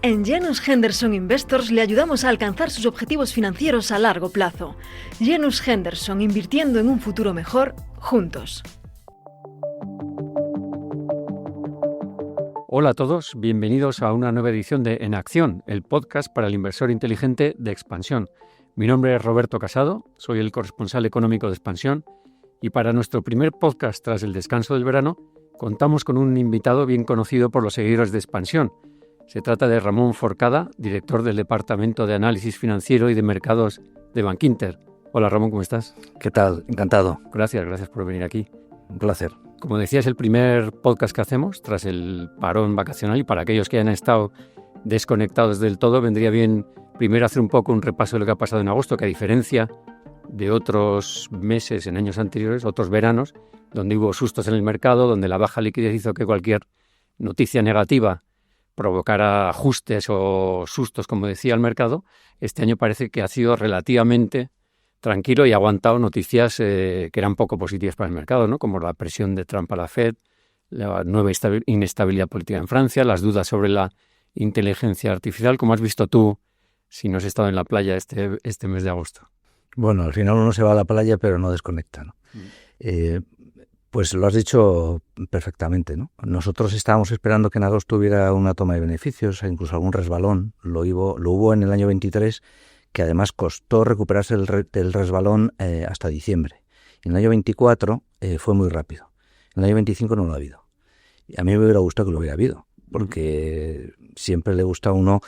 En Janus Henderson Investors le ayudamos a alcanzar sus objetivos financieros a largo plazo. Janus Henderson, invirtiendo en un futuro mejor, juntos. Hola a todos, bienvenidos a una nueva edición de En Acción, el podcast para el inversor inteligente de Expansión. Mi nombre es Roberto Casado, soy el corresponsal económico de Expansión y para nuestro primer podcast tras el descanso del verano contamos con un invitado bien conocido por los seguidores de Expansión. Se trata de Ramón Forcada, director del Departamento de Análisis Financiero y de Mercados de Bankinter. Hola Ramón, ¿cómo estás? ¿Qué tal? Encantado. Gracias por venir aquí. Un placer. Como decía, es el primer podcast que hacemos tras el parón vacacional y para aquellos que hayan estado desconectados del todo, vendría bien primero hacer un poco un repaso de lo que ha pasado en agosto, que a diferencia de otros meses en años anteriores, otros veranos, donde hubo sustos en el mercado, donde la baja liquidez hizo que cualquier noticia negativa provocara ajustes o sustos, como decía el mercado, este año parece que ha sido relativamente tranquilo y ha aguantado noticias que eran poco positivas para el mercado, ¿no? Como la presión de Trump a la Fed, la nueva inestabilidad política en Francia, las dudas sobre la inteligencia artificial. ¿Cómo has visto tú, si no has estado en la playa este mes de agosto? Bueno, al final uno se va a la playa pero no desconecta, ¿no? Pues lo has dicho perfectamente, ¿no? Nosotros estábamos esperando que en agosto hubiera una toma de beneficios, incluso algún resbalón. Lo hubo en el año 23, que además costó recuperarse del resbalón hasta diciembre. En el año 24 fue muy rápido. En el año 25 no lo ha habido. Y a mí me hubiera gustado que lo hubiera habido, porque siempre le gusta a uno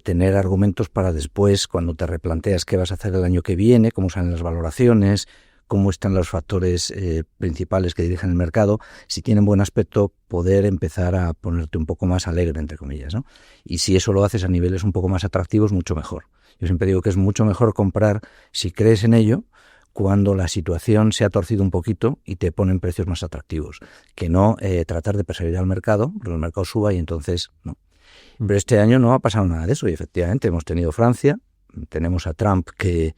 tener argumentos para después, cuando te replanteas qué vas a hacer el año que viene, cómo salen las valoraciones, cómo están los factores principales que dirigen el mercado, si tienen buen aspecto, poder empezar a ponerte un poco más alegre, entre comillas, ¿no? Y si eso lo haces a niveles un poco más atractivos, mucho mejor. Yo siempre digo que es mucho mejor comprar, si crees en ello, cuando la situación se ha torcido un poquito y te ponen precios más atractivos, que no tratar de perseguir al mercado, porque el mercado suba y entonces no. Pero este año no ha pasado nada de eso y efectivamente hemos tenido Francia, tenemos a Trump que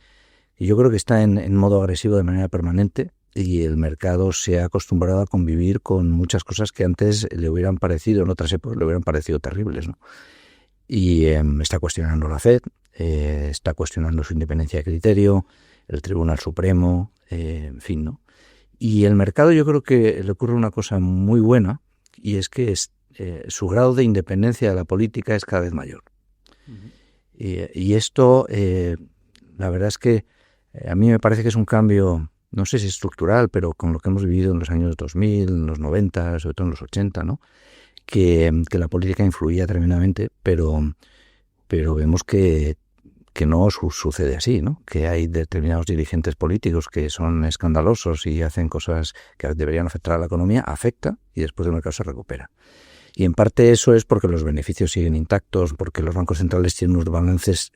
yo creo que está en modo agresivo de manera permanente y el mercado se ha acostumbrado a convivir con muchas cosas que antes le hubieran parecido, en otras épocas le hubieran parecido terribles, ¿no? Y está cuestionando la Fed, está cuestionando su independencia de criterio, el Tribunal Supremo, en fin, ¿no? Y el mercado yo creo que le ocurre una cosa muy buena y es que su grado de independencia de la política es cada vez mayor. Uh-huh. Y esto, la verdad es que a mí me parece que es un cambio, no sé si estructural, pero con lo que hemos vivido en los años 2000, en los 90, sobre todo en los 80, ¿no? Que la política influía tremendamente, pero vemos que no sucede así, ¿no? Que hay determinados dirigentes políticos que son escandalosos y hacen cosas que deberían afectar a la economía, afecta y después el mercado se recupera. Y en parte eso es porque los beneficios siguen intactos, porque los bancos centrales tienen unos balances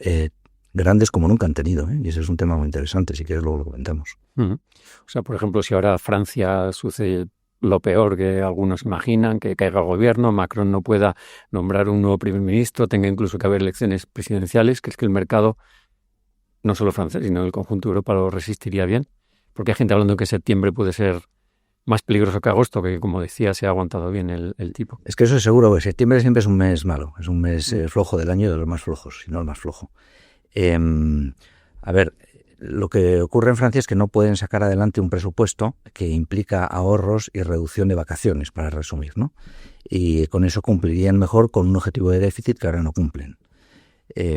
grandes como nunca han tenido, ¿eh? Y ese es un tema muy interesante, si quieres luego lo comentamos. Uh-huh. O sea, por ejemplo, si ahora Francia sucede lo peor que algunos imaginan, que caiga el gobierno, Macron no pueda nombrar un nuevo primer ministro, tenga incluso que haber elecciones presidenciales, que es que el mercado, no solo francés, sino el conjunto de Europa lo resistiría bien, porque hay gente hablando que septiembre puede ser más peligroso que agosto, que como decía se ha aguantado bien el tipo. Es que eso es seguro, porque septiembre siempre es un mes malo, es un mes flojo del año, de los más flojos, si no el más flojo. A ver, lo que ocurre en Francia es que no pueden sacar adelante un presupuesto que implica ahorros y reducción de vacaciones, para resumir, ¿no? Y con eso cumplirían mejor con un objetivo de déficit que ahora no cumplen.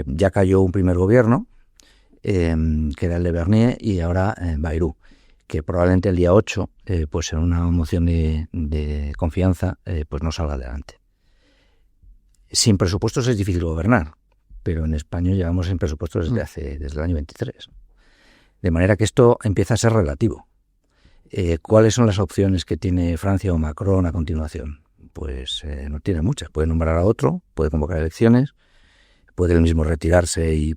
Ya cayó un primer gobierno, que era el de Bernier, y ahora Bayrou, que probablemente el día 8, pues en una moción de confianza, pues no salga adelante. Sin presupuestos es difícil gobernar, pero en España llevamos en presupuestos desde el año 23. De manera que esto empieza a ser relativo. ¿Cuáles son las opciones que tiene Francia o Macron a continuación? Pues no tiene muchas. Puede nombrar a otro, puede convocar elecciones, puede él mismo retirarse y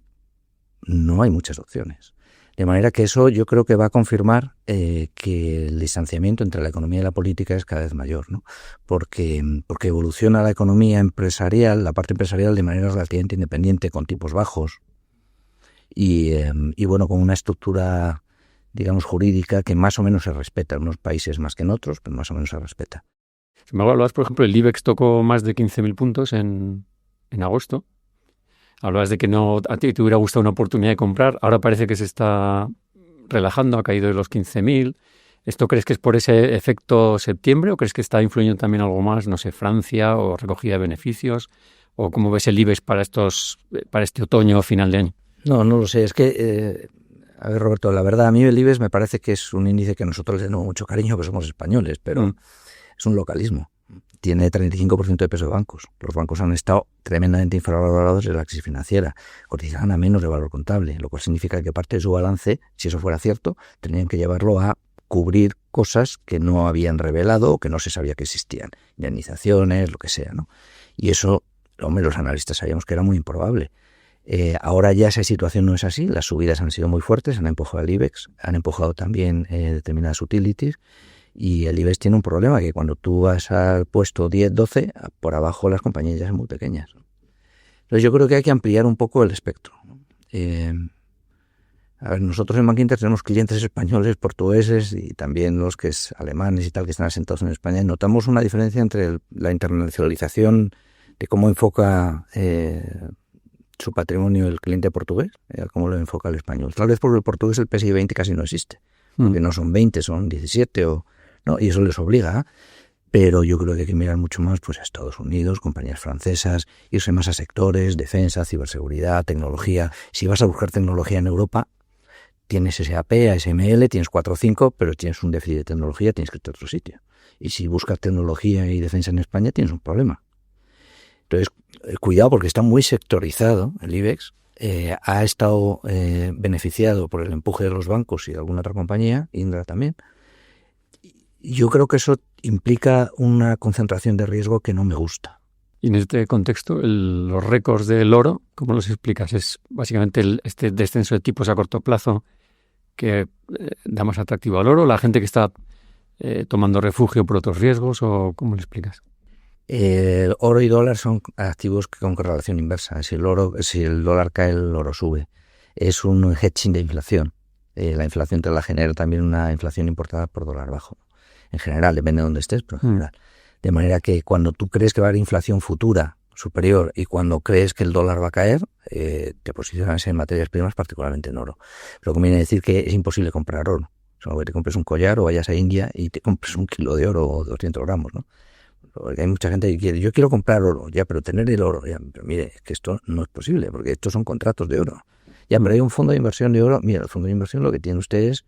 no hay muchas opciones. De manera que eso yo creo que va a confirmar que el distanciamiento entre la economía y la política es cada vez mayor, ¿no? Porque evoluciona la economía empresarial, la parte empresarial, de manera relativamente independiente, con tipos bajos y bueno, con una estructura, digamos, jurídica que más o menos se respeta en unos países más que en otros, pero más o menos se respeta. Si me hablabas, por ejemplo, el IBEX tocó más de 15.000 puntos en agosto. Hablabas de que no a ti te hubiera gustado una oportunidad de comprar. Ahora parece que se está relajando, ha caído de los 15.000. ¿Esto crees que es por ese efecto septiembre o crees que está influyendo también algo más, no sé, Francia o recogida de beneficios? ¿O cómo ves el IBEX para este otoño o final de año? No lo sé. Es que, a ver, Roberto, la verdad, a mí el IBEX me parece que es un índice que nosotros le tenemos mucho cariño, que somos españoles, pero es un localismo. Tiene 35% de peso de bancos. Los bancos han estado tremendamente infravalorados en la crisis financiera. Cotizan a menos de valor contable, lo cual significa que parte de su balance, si eso fuera cierto, tendrían que llevarlo a cubrir cosas que no habían revelado o que no se sabía que existían. Indemnizaciones, lo que sea, ¿no? Y eso, hombre, los analistas sabíamos que era muy improbable. Ahora ya esa situación no es así. Las subidas han sido muy fuertes, han empujado al IBEX, han empujado también determinadas utilities. Y el IBEX tiene un problema, que cuando tú vas al puesto 10, 12, por abajo las compañías ya son muy pequeñas. Entonces yo creo que hay que ampliar un poco el espectro. A ver, nosotros en Bankinter tenemos clientes españoles, portugueses y también los que es alemanes y tal, que están asentados en España. Y notamos una diferencia entre la internacionalización de cómo enfoca su patrimonio el cliente portugués, cómo lo enfoca el español. Tal vez porque el portugués el PSI 20 casi no existe, porque no son 20, son 17 ¿no? Y eso les obliga, pero yo creo que hay que mirar mucho más pues a Estados Unidos, compañías francesas, irse más a sectores, defensa, ciberseguridad, tecnología. Si vas a buscar tecnología en Europa, tienes SAP, ASML, tienes 4 o 5, pero tienes un déficit de tecnología, tienes que irte a otro sitio. Y si buscas tecnología y defensa en España, tienes un problema. Entonces, cuidado, porque está muy sectorizado el IBEX. Ha estado beneficiado por el empuje de los bancos y de alguna otra compañía, Indra también. Yo creo que eso implica una concentración de riesgo que no me gusta. Y en este contexto, los récords del oro, ¿cómo los explicas? ¿Es básicamente este descenso de tipos a corto plazo que da más atractivo al oro? ¿La gente que está tomando refugio por otros riesgos? ¿O cómo lo explicas? El oro y dólar son activos con correlación inversa. Si el dólar cae, el oro sube. Es un hedging de inflación. La inflación te la genera también una inflación importada por dólar bajo. En general, depende de dónde estés, pero en general. De manera que cuando tú crees que va a haber inflación futura superior y cuando crees que el dólar va a caer, te posicionas en materias primas, particularmente en oro. Pero conviene decir que es imposible comprar oro. Solo que te compres un collar o vayas a India y te compres 1 kilo de oro o 200 gramos, ¿no? Porque hay mucha gente que quiere, yo quiero comprar oro, ya, pero tener el oro, ya, pero mire, que esto no es posible, porque estos son contratos de oro. Ya, pero hay un fondo de inversión de oro. Mira, el fondo de inversión lo que tiene usted es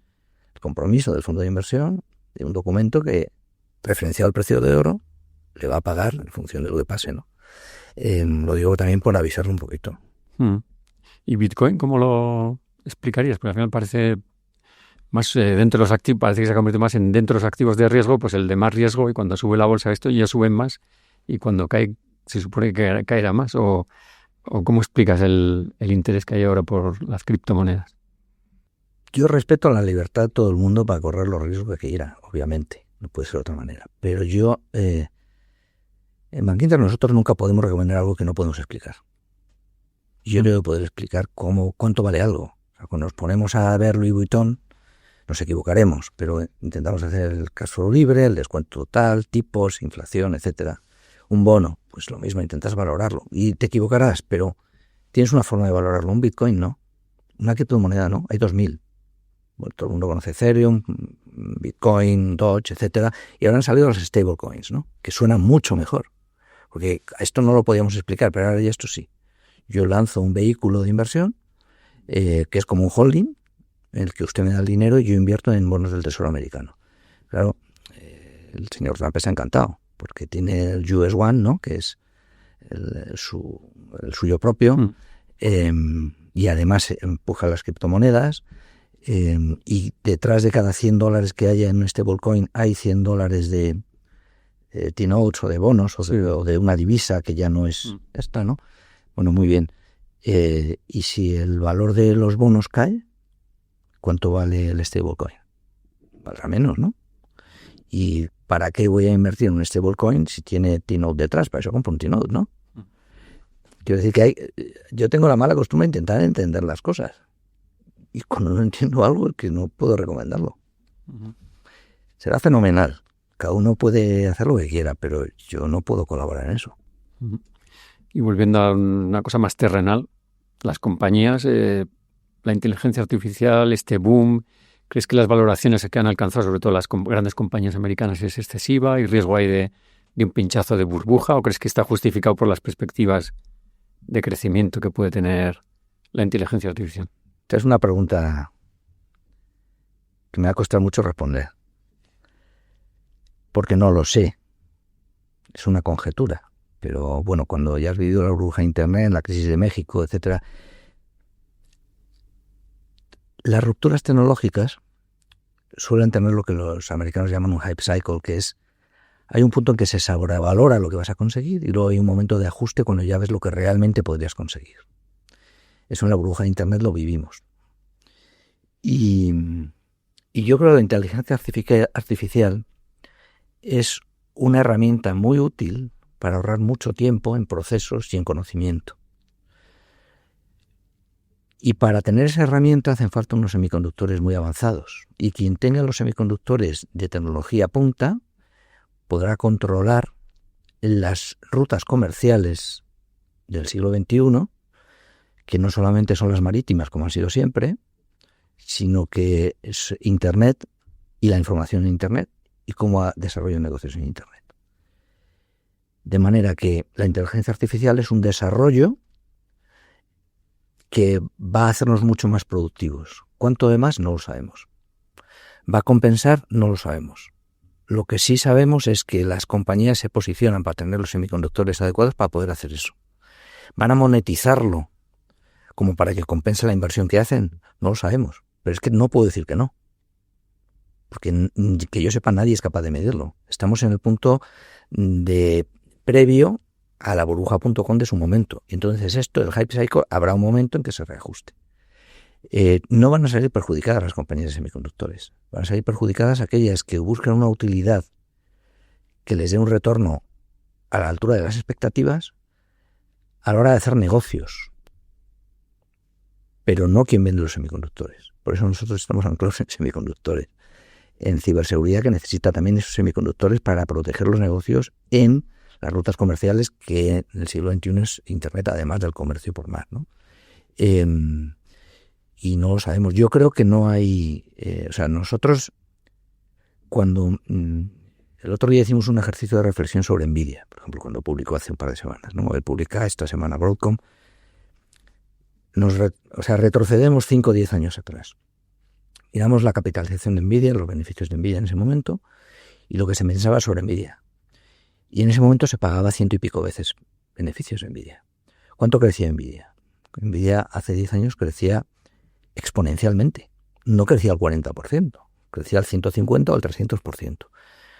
el compromiso del fondo de inversión de un documento que, referenciado al precio de oro, le va a pagar en función de lo que pase, ¿no? Lo digo también por avisarlo un poquito. ¿Y Bitcoin cómo lo explicarías? Porque al final parece más dentro de los activos, parece que se ha convertido más en dentro de los activos de riesgo, pues el de más riesgo, y cuando sube la bolsa esto ya suben más, y cuando cae se supone que caerá más. ¿O cómo explicas el interés que hay ahora por las criptomonedas? Yo respeto la libertad de todo el mundo para correr los riesgos que quiera, obviamente. No puede ser de otra manera. Pero yo, en Bankinter nosotros nunca podemos recomendar algo que no podemos explicar. Yo debo poder explicar cuánto vale algo. O sea, cuando nos ponemos a ver Louis Vuitton, nos equivocaremos, pero intentamos hacer el caso libre, el descuento total, tipos, inflación, etcétera. Un bono, pues lo mismo, intentas valorarlo. Y te equivocarás, pero tienes una forma de valorarlo. Un Bitcoin, ¿no? Una criptomoneda, ¿no? Hay 2.000. Bueno, todo el mundo conoce Ethereum, Bitcoin, Doge, etcétera, y ahora han salido los stablecoins, ¿no? Que suenan mucho mejor, porque esto no lo podíamos explicar, pero ahora ya esto sí. Yo lanzo un vehículo de inversión que es como un holding, en el que usted me da el dinero y yo invierto en bonos del Tesoro americano. Claro, el señor Trump está encantado, porque tiene el US One, ¿no? Que es el suyo propio, y además empuja las criptomonedas. Y detrás de cada $100 que haya en un stablecoin hay $100 de T-notes o de bonos o de una divisa que ya no es esta, ¿no? Bueno, muy bien. Y si el valor de los bonos cae, ¿cuánto vale el stablecoin? Valdrá menos, ¿no? ¿Y para qué voy a invertir en un stablecoin si tiene T-note detrás? Para eso compro un T-note, ¿no? Quiero decir que yo tengo la mala costumbre de intentar entender las cosas. Y cuando no entiendo algo es que no puedo recomendarlo. Será fenomenal. Cada uno puede hacer lo que quiera, pero yo no puedo colaborar en eso. Y volviendo a una cosa más terrenal, las compañías, la inteligencia artificial, este boom, ¿crees que las valoraciones que han alcanzado, sobre todo las grandes compañías americanas, es excesiva y riesgo hay de un pinchazo de burbuja? ¿O crees que está justificado por las perspectivas de crecimiento que puede tener la inteligencia artificial? Esta es una pregunta que me va a costar mucho responder, porque no lo sé. Es una conjetura. Pero bueno, cuando ya has vivido la burbuja de Internet, la crisis de México, etcétera, las rupturas tecnológicas suelen tener lo que los americanos llaman un hype cycle, que es, hay un punto en que se sobrevalora lo que vas a conseguir y luego hay un momento de ajuste cuando ya ves lo que realmente podrías conseguir. Eso en la burbuja de Internet lo vivimos. Y yo creo que la inteligencia artificial es una herramienta muy útil para ahorrar mucho tiempo en procesos y en conocimiento. Y para tener esa herramienta hacen falta unos semiconductores muy avanzados. Y quien tenga los semiconductores de tecnología punta podrá controlar las rutas comerciales del siglo XXI, que no solamente son las marítimas, como han sido siempre, sino que es Internet y la información en Internet y cómo desarrollo negocios en Internet. De manera que la inteligencia artificial es un desarrollo que va a hacernos mucho más productivos. ¿Cuánto de más? No lo sabemos. ¿Va a compensar? No lo sabemos. Lo que sí sabemos es que las compañías se posicionan para tener los semiconductores adecuados para poder hacer eso. ¿Van a monetizarlo como para que compense la inversión que hacen? No lo sabemos. Pero es que no puedo decir que no. Porque que yo sepa, nadie es capaz de medirlo. Estamos en el punto de previo a la burbuja.com de su momento. Y entonces esto, el hype cycle, habrá un momento en que se reajuste. No van a salir perjudicadas las compañías de semiconductores. Van a salir perjudicadas aquellas que buscan una utilidad que les dé un retorno a la altura de las expectativas a la hora de hacer negocios. Pero no quien vende los semiconductores. Por eso nosotros estamos anclados en semiconductores. En ciberseguridad, que necesita también esos semiconductores para proteger los negocios en las rutas comerciales, que en el siglo XXI es Internet, además del comercio por mar, ¿no? Y no lo sabemos. Yo creo que no hay... nosotros, cuando... el otro día hicimos un ejercicio de reflexión sobre Nvidia, por ejemplo, cuando publicó hace un par de semanas, ¿no? Él publica esta semana Broadcom. Retrocedemos 5 o 10 años atrás. Miramos la capitalización de Nvidia, los beneficios de Nvidia en ese momento, y lo que se pensaba sobre Nvidia. Y en ese momento se pagaba 100 y pico veces beneficios de Nvidia. ¿Cuánto crecía Nvidia? Nvidia hace 10 años crecía exponencialmente. No crecía al 40%, crecía al 150 o al 300%.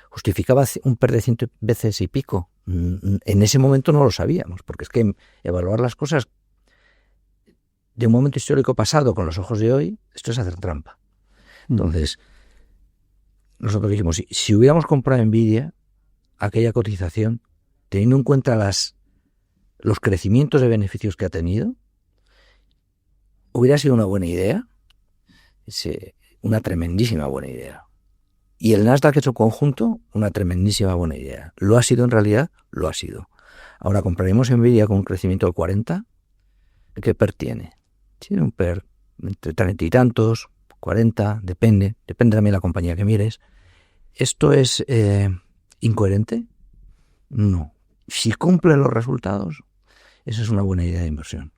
¿Justificaba un PER de 100 veces y pico? En ese momento no lo sabíamos, porque es que evaluar las cosas de un momento histórico pasado con los ojos de hoy, esto es hacer trampa. Entonces, nosotros dijimos, si hubiéramos comprado Nvidia, aquella cotización, teniendo en cuenta los crecimientos de beneficios que ha tenido, hubiera sido una buena idea, una tremendísima buena idea. Y el Nasdaq en su conjunto, una tremendísima buena idea. ¿Lo ha sido en realidad? Lo ha sido. Ahora compraremos Nvidia con un crecimiento del 40%. ¿Qué PER tiene? Tiene un PER entre 30 y tantos, 40, depende también de la compañía que mires. ¿Esto es incoherente? No. Si cumple los resultados, esa es una buena idea de inversión.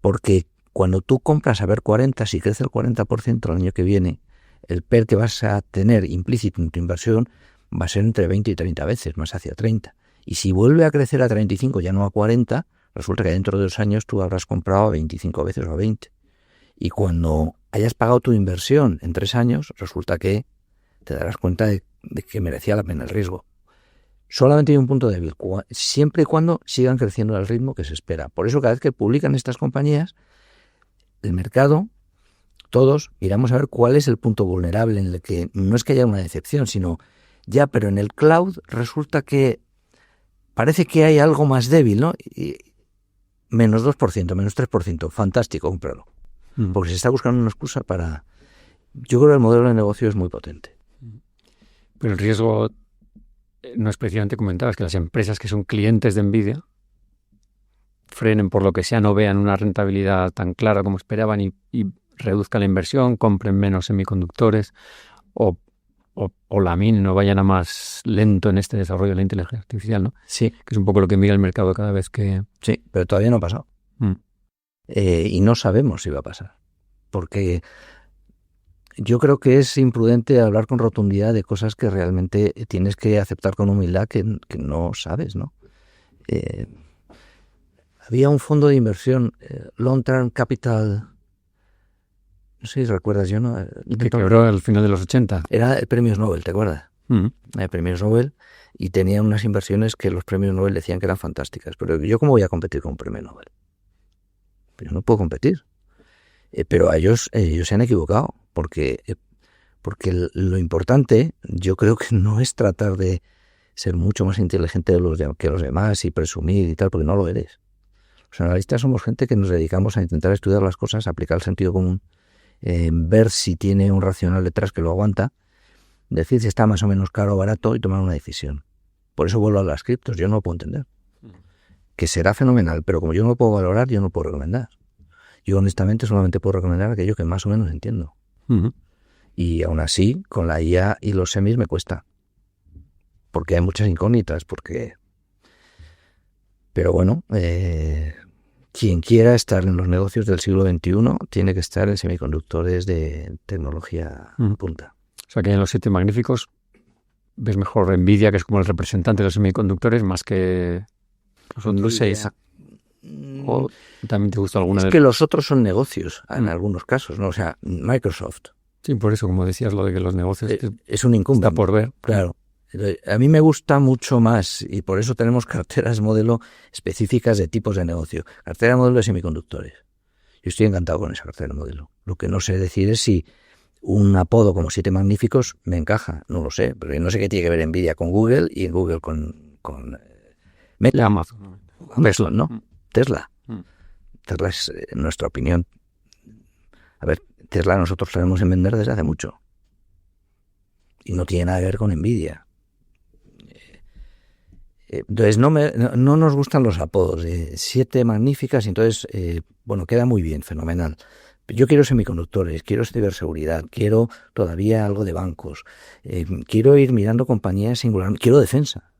Porque cuando tú compras a ver 40, si crece el 40% el año que viene, el PER que vas a tener implícito en tu inversión va a ser entre 20 y 30 veces, más hacia 30. Y si vuelve a crecer a 35, ya no a 40, resulta que dentro de 2 años tú habrás comprado a 25 veces o a 20. Y cuando hayas pagado tu inversión en 3 años, resulta que te darás cuenta de que merecía la pena el riesgo. Solamente hay un punto débil, siempre y cuando sigan creciendo al ritmo que se espera. Por eso cada vez que publican estas compañías, el mercado, todos, miramos a ver cuál es el punto vulnerable en el que no es que haya una decepción, sino ya, pero en el cloud resulta que parece que hay algo más débil, ¿no? Y menos 2%, menos 3%, fantástico, cómpralo. Porque se está buscando una excusa para... Yo creo que el modelo de negocio es muy potente. Pero el riesgo, no es precisamente, comentabas, que las empresas que son clientes de Nvidia frenen por lo que sea, no vean una rentabilidad tan clara como esperaban y reduzcan la inversión, compren menos semiconductores o laminen o vayan a más lento en este desarrollo de la inteligencia artificial, ¿no? Sí. Que es un poco lo que mira el mercado cada vez que... Sí, pero todavía no ha pasado. Y no sabemos si va a pasar. Porque yo creo que es imprudente hablar con rotundidad de cosas que realmente tienes que aceptar con humildad que no sabes, ¿no? Había un fondo de inversión, Long Term Capital... No sé si recuerdas, yo no... Que quebró al final de los 80. Era el premios Nobel, ¿te acuerdas? Premios Nobel, y tenían unas inversiones que los premios Nobel decían que eran fantásticas. Pero yo, ¿cómo voy a competir con un premio Nobel? Yo no puedo competir. Pero ellos se han equivocado, porque lo importante, yo creo que no es tratar de ser mucho más inteligente que los demás y presumir y tal, porque no lo eres. Los analistas somos gente que nos dedicamos a intentar estudiar las cosas, aplicar el sentido común, ver si tiene un racional detrás que lo aguanta, decir si está más o menos caro o barato y tomar una decisión. Por eso vuelvo a las criptos, yo no lo puedo entender. Que será fenomenal, pero como yo no lo puedo valorar, yo no puedo recomendar. Yo honestamente solamente puedo recomendar aquello que más o menos entiendo. Y aún así, con la IA y los semis me cuesta. Porque hay muchas incógnitas, Pero bueno, quien quiera estar en los negocios del siglo XXI tiene que estar en semiconductores de tecnología punta. O sea que en los 7 magníficos ves mejor Nvidia, que es como el representante de los semiconductores, más que los otros 6. ¿O también te gusta alguna? Es que los otros son negocios, en algunos casos, ¿no? O sea, Microsoft. Sí, por eso, como decías, lo de que los negocios es un incumbente. Está por ver. Claro. A mí me gusta mucho más, y por eso tenemos carteras modelo específicas de tipos de negocio. Cartera modelo de semiconductores. Yo estoy encantado con esa cartera modelo. Lo que no sé decir es si un apodo como 7 magníficos me encaja. No lo sé, pero yo no sé qué tiene que ver Nvidia con Google y Google con Meta. Amazon. Tesla, ¿no? Tesla. Tesla es, en nuestra opinión... A ver, Tesla nosotros sabemos en vender desde hace mucho. Y no tiene nada que ver con Nvidia. Entonces no nos gustan los apodos de 7 magníficas, entonces bueno, queda muy bien, fenomenal. Yo quiero semiconductores, quiero ciberseguridad, quiero todavía algo de bancos, quiero ir mirando compañías singulares, quiero defensa.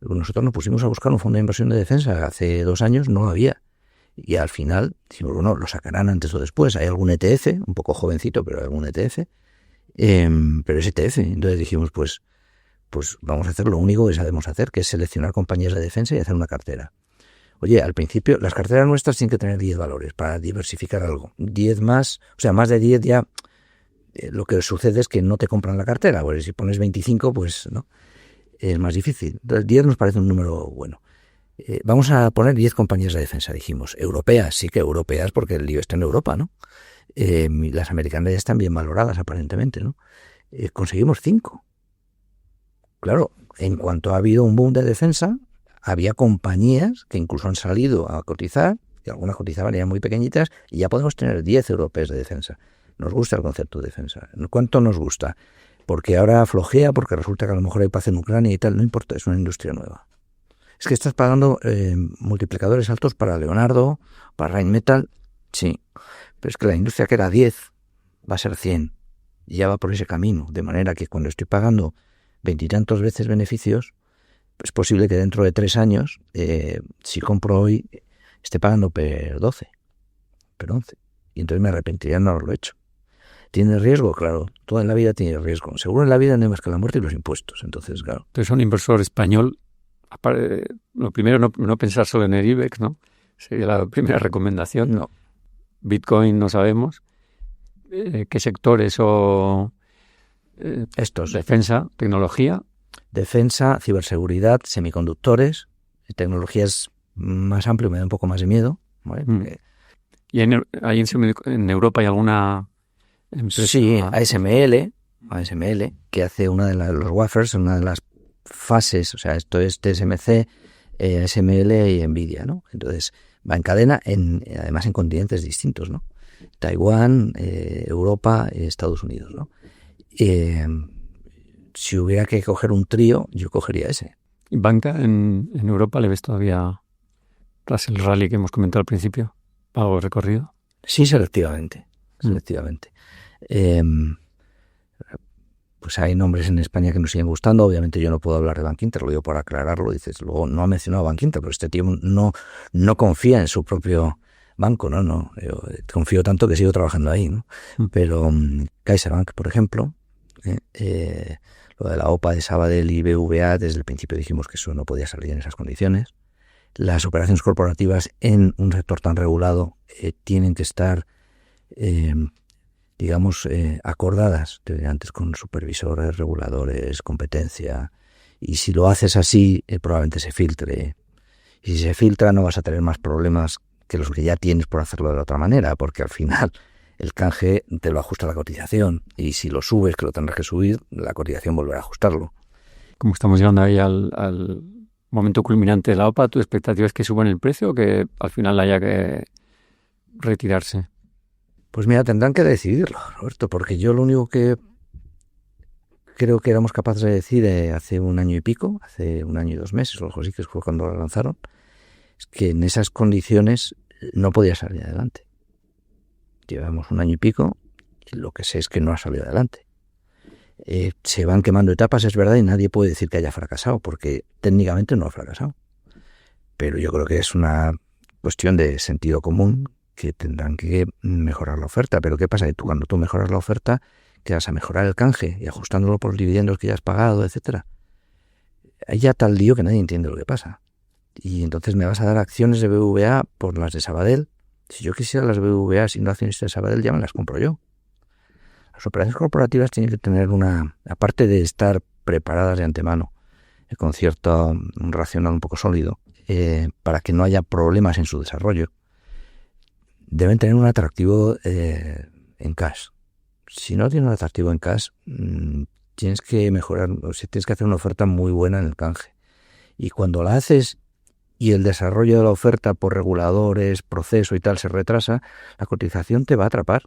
Nosotros nos pusimos a buscar un fondo de inversión de defensa hace 2 años, no lo había. Y al final, dijimos, bueno, lo sacarán antes o después. Hay algún ETF, un poco jovencito, pero hay algún ETF. Pero es ETF. Entonces dijimos, pues vamos a hacer lo único que sabemos hacer, que es seleccionar compañías de defensa y hacer una cartera. Oye, al principio, las carteras nuestras tienen que tener 10 valores para diversificar algo. 10 más, o sea, más de 10 ya, lo que sucede es que no te compran la cartera. Porque si pones 25, pues no, es más difícil. Entonces 10 nos parece un número bueno. Vamos a poner 10 compañías de defensa, dijimos. Europeas, sí que europeas, porque el lío está en Europa, ¿no? Las americanas ya están bien valoradas, aparentemente, ¿no? Conseguimos 5. Claro, en cuanto ha habido un boom de defensa, había compañías que incluso han salido a cotizar, y algunas cotizaban ya muy pequeñitas, y ya podemos tener 10 europeas de defensa. Nos gusta el concepto de defensa. ¿Cuánto nos gusta? Porque ahora flojea, porque resulta que a lo mejor hay paz en Ucrania y tal, no importa, es una industria nueva. Es que estás pagando multiplicadores altos para Leonardo, para Rheinmetall, sí, pero es que la industria que era 10 va a ser 100, y ya va por ese camino, de manera que cuando estoy pagando 20 y tantos veces beneficios, es posible que dentro de 3 años, si compro hoy, esté pagando per 12, per 11, y entonces me arrepentiría de no haberlo hecho. ¿Tiene riesgo? Claro, toda en la vida tiene riesgo. Seguro en la vida no hay más que la muerte y los impuestos, entonces claro. Entonces un inversor español, lo primero no pensar solo en el IBEX, ¿no? Sería la primera recomendación. No. Bitcoin no sabemos. ¿Qué sectores o...? Estos. Defensa, tecnología. Defensa, ciberseguridad, semiconductores, tecnologías más amplio, me da un poco más de miedo, ¿vale? ¿Y en Europa hay alguna empresa? Sí, ASML, que hace una de los wafers, una de las fases, o sea, esto es TSMC, ASML y Nvidia, ¿no? Entonces, va en cadena, además en continentes distintos, ¿no? Taiwán, Europa, Estados Unidos, ¿no? Si hubiera que coger un trío, yo cogería ese. ¿Y banca en Europa le ves todavía tras el rally que hemos comentado al principio, pago recorrido. Sí, selectivamente. Pues hay nombres en España que nos siguen gustando. Obviamente yo no puedo hablar de Bankinter, lo digo por aclararlo. Dices, luego no ha mencionado Bankinter, pero este tío no confía en su propio banco, ¿no? Yo confío tanto que sigo trabajando ahí, ¿no? Pero CaixaBank, por ejemplo, lo de la OPA de Sabadell y BBVA, desde el principio dijimos que eso no podía salir en esas condiciones. Las operaciones corporativas en un sector tan regulado tienen que estar, acordadas antes con supervisores, reguladores, competencia. Y si lo haces así, probablemente se filtre. Y si se filtra, no vas a tener más problemas que los que ya tienes por hacerlo de la otra manera, porque al final el canje te lo ajusta la cotización, y si lo subes, que lo tendrás que subir, la cotización volverá a ajustarlo. Como estamos llegando ahí al momento culminante de la OPA, ¿tu expectativa es que suban el precio o que al final haya que retirarse? Pues mira, tendrán que decidirlo, Roberto, porque yo lo único que creo que éramos capaces de decir hace un año y pico, hace un año y 2 meses, o algo así, que fue cuando lo lanzaron, es que en esas condiciones no podía salir adelante. Llevamos un año y pico y lo que sé es que no ha salido adelante. Se van quemando etapas, es verdad, y nadie puede decir que haya fracasado, porque técnicamente no ha fracasado. Pero yo creo que es una cuestión de sentido común, que tendrán que mejorar la oferta. Pero ¿qué pasa? Que cuando tú mejoras la oferta, que vas a mejorar el canje y ajustándolo por los dividendos que ya has pagado, etcétera. Hay ya tal lío que nadie entiende lo que pasa. Y entonces me vas a dar acciones de BBVA por las de Sabadell. Si yo quisiera las BBVA siendo accionista de Sabadell, ya me las compro yo. Las operaciones corporativas tienen que tener aparte de estar preparadas de antemano, con cierto racional un poco sólido, para que no haya problemas en su desarrollo, deben tener un atractivo en cash. Si no tiene un atractivo en cash, tienes que mejorar, tienes que hacer una oferta muy buena en el canje. Y cuando la haces y el desarrollo de la oferta por reguladores, proceso y tal se retrasa, la cotización te va a atrapar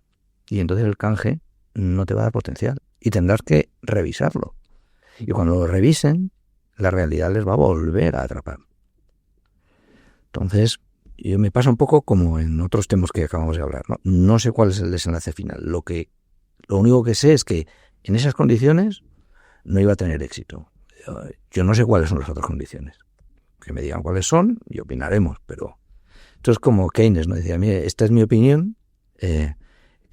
y entonces el canje no te va a dar potencial y tendrás que revisarlo. Y cuando lo revisen, la realidad les va a volver a atrapar. Entonces, yo me pasa un poco como en otros temas que acabamos de hablar, ¿no? No sé cuál es el desenlace final. Lo único que sé es que en esas condiciones no iba a tener éxito. Yo no sé cuáles son las otras condiciones. Que me digan cuáles son y opinaremos, pero esto es como Keynes, ¿no? Decía, mire, esta es mi opinión,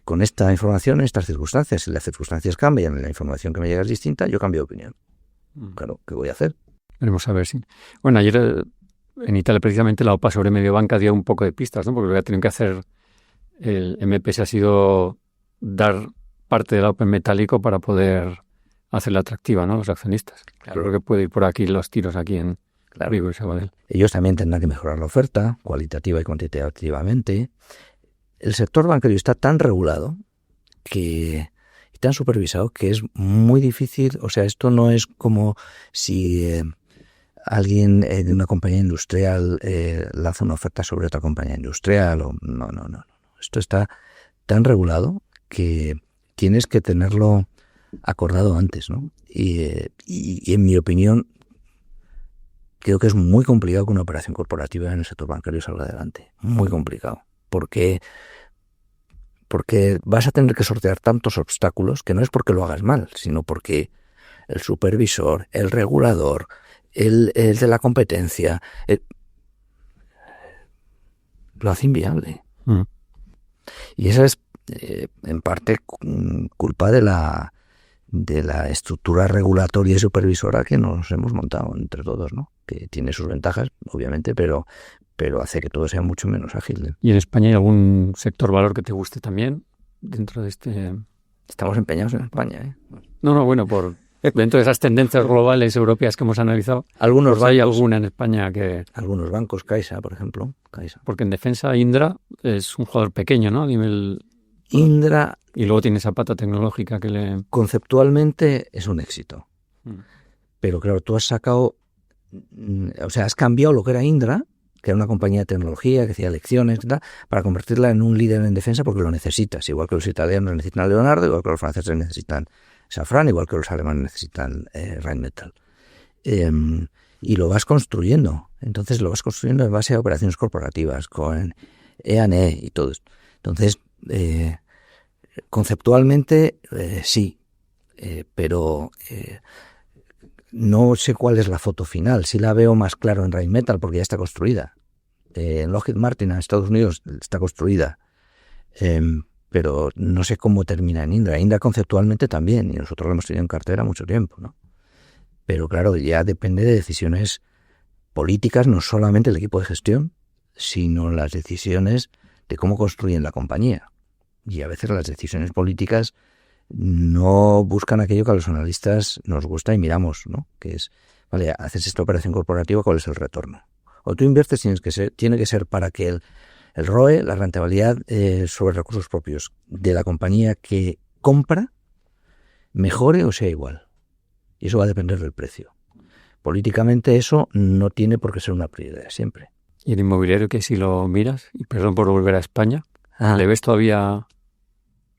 con esta información, en estas circunstancias. Si las circunstancias cambian y la información que me llega es distinta, yo cambio de opinión. Claro, ¿qué voy a hacer? Veremos a ver si... Bueno, ayer en Italia precisamente la OPA sobre Mediobanca dio un poco de pistas, ¿no? Porque lo que ha tenido que hacer el MPS ha sido dar parte de la OPA en metálico para poder hacerla atractiva, ¿no? Los accionistas. Claro. Creo que puede ir por aquí los tiros aquí en Vigo y Sabadell. Ellos también tendrán que mejorar la oferta, cualitativa y cuantitativamente. El sector bancario está tan regulado y tan supervisado que es muy difícil. O sea, esto no es como si alguien de una compañía industrial lanza una oferta sobre otra compañía industrial. No. Esto está tan regulado que tienes que tenerlo acordado antes, ¿no? Y en mi opinión, creo que es muy complicado que una operación corporativa en el sector bancario salga adelante. Muy complicado. Porque vas a tener que sortear tantos obstáculos que no es porque lo hagas mal, sino porque el supervisor, el regulador, el de la competencia, lo hace inviable. Y esa es en parte culpa de la estructura regulatoria y supervisora que nos hemos montado entre todos, ¿no? Que tiene sus ventajas, obviamente, pero hace que todo sea mucho menos ágil. ¿Y en España hay algún sector valor que te guste también dentro de este...? Estamos empeñados en España, ¿eh? No, bueno, dentro de esas tendencias globales europeas que hemos analizado, algunos ¿hay alguna en España que...? Algunos bancos, Caixa, por ejemplo. Caixa. Porque en defensa Indra es un jugador pequeño, ¿no? A nivel... Indra... Y luego tiene esa pata tecnológica que le... Conceptualmente es un éxito. Pero claro, tú has sacado... O sea, has cambiado lo que era Indra, que era una compañía de tecnología que hacía lecciones y tal, para convertirla en un líder en defensa porque lo necesitas. Igual que los italianos necesitan Leonardo, igual que los franceses necesitan Safran, igual que los alemanes necesitan Rheinmetall. Y lo vas construyendo. Entonces lo vas construyendo en base a operaciones corporativas, con E&E y todo esto. Entonces, conceptualmente sí, pero no sé cuál es la foto final. Sí la veo más claro en Rheinmetall porque ya está construida. En Lockheed Martin, en Estados Unidos, está construida. Pero no sé cómo termina en Indra. Indra conceptualmente también, y nosotros lo hemos tenido en cartera mucho tiempo, ¿no? Pero claro, ya depende de decisiones políticas, no solamente el equipo de gestión, sino las decisiones de cómo construyen la compañía. Y a veces las decisiones políticas no buscan aquello que a los analistas nos gusta y miramos, ¿no? Que es, vale, haces esta operación corporativa, ¿cuál es el retorno? O tú inviertes, tiene que ser para que el ROE, la rentabilidad sobre recursos propios de la compañía que compra, mejore o sea igual. Y eso va a depender del precio. Políticamente eso no tiene por qué ser una prioridad siempre. ¿Y el inmobiliario, que si lo miras, y perdón por volver a España, le ves todavía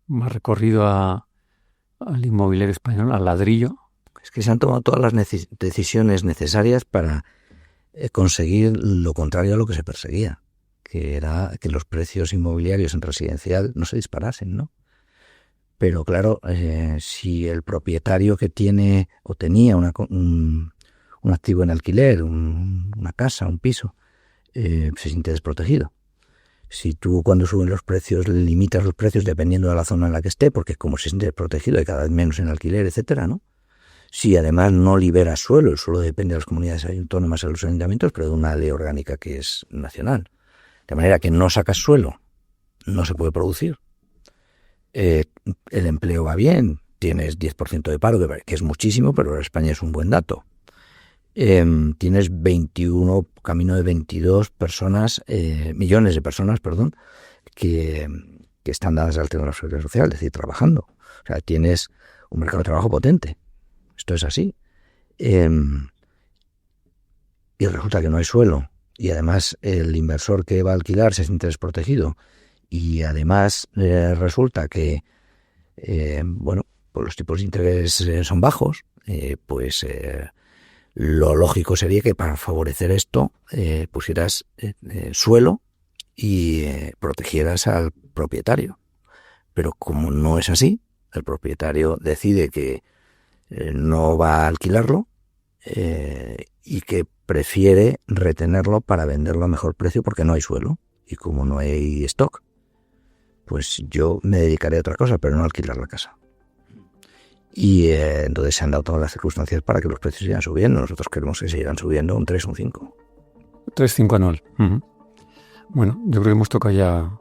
más recorrido al inmobiliario español, al ladrillo? Es que se han tomado todas las decisiones necesarias para conseguir lo contrario a lo que se perseguía, que era que los precios inmobiliarios en residencial no se disparasen, ¿no? Pero claro, si el propietario que tiene o tenía un activo en alquiler, una casa, un piso, se siente desprotegido. Si tú cuando suben los precios limitas los precios dependiendo de la zona en la que esté, porque como se siente desprotegido hay cada vez menos en alquiler, etcétera, ¿no? Si además no liberas suelo, el suelo depende de las comunidades autónomas y de los ayuntamientos, pero de una ley orgánica que es nacional. De manera que no sacas suelo, no se puede producir. El empleo va bien, tienes 10% de paro, que es muchísimo, pero para España es un buen dato. Tienes 21, camino de 22 millones de personas, que están dadas de alta en la seguridad social, es decir, trabajando. O sea, tienes un mercado de trabajo potente. Esto es así. Y resulta que no hay suelo. Y además el inversor que va a alquilar se siente desprotegido. Y además resulta que, pues los tipos de interés son bajos, lo lógico sería que para favorecer esto pusieras suelo y protegieras al propietario. Pero como no es así, el propietario decide que no va a alquilarlo y que prefiere retenerlo para venderlo a mejor precio porque no hay suelo y como no hay stock, pues yo me dedicaré a otra cosa, pero no a alquilar la casa. Y entonces se han dado todas las circunstancias para que los precios sigan subiendo. Nosotros queremos que sigan subiendo un 3 o un 5. 3,5 anual. Uh-huh. Bueno, yo creo que hemos tocado ya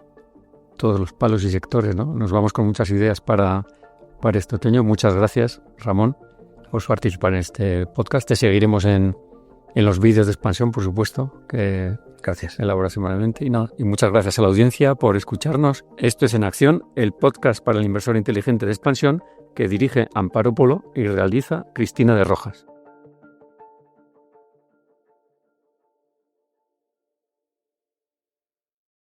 todos los palos y sectores, ¿no? Nos vamos con muchas ideas para este otoño. Muchas gracias, Ramón, por participar en este podcast. Te seguiremos en los vídeos de expansión, por supuesto, que gracias. Elaboras semanalmente. Y muchas gracias a la audiencia por escucharnos. Esto es En Acción, el podcast para el inversor inteligente de expansión que dirige Amparo Polo y realiza Cristina de Rojas.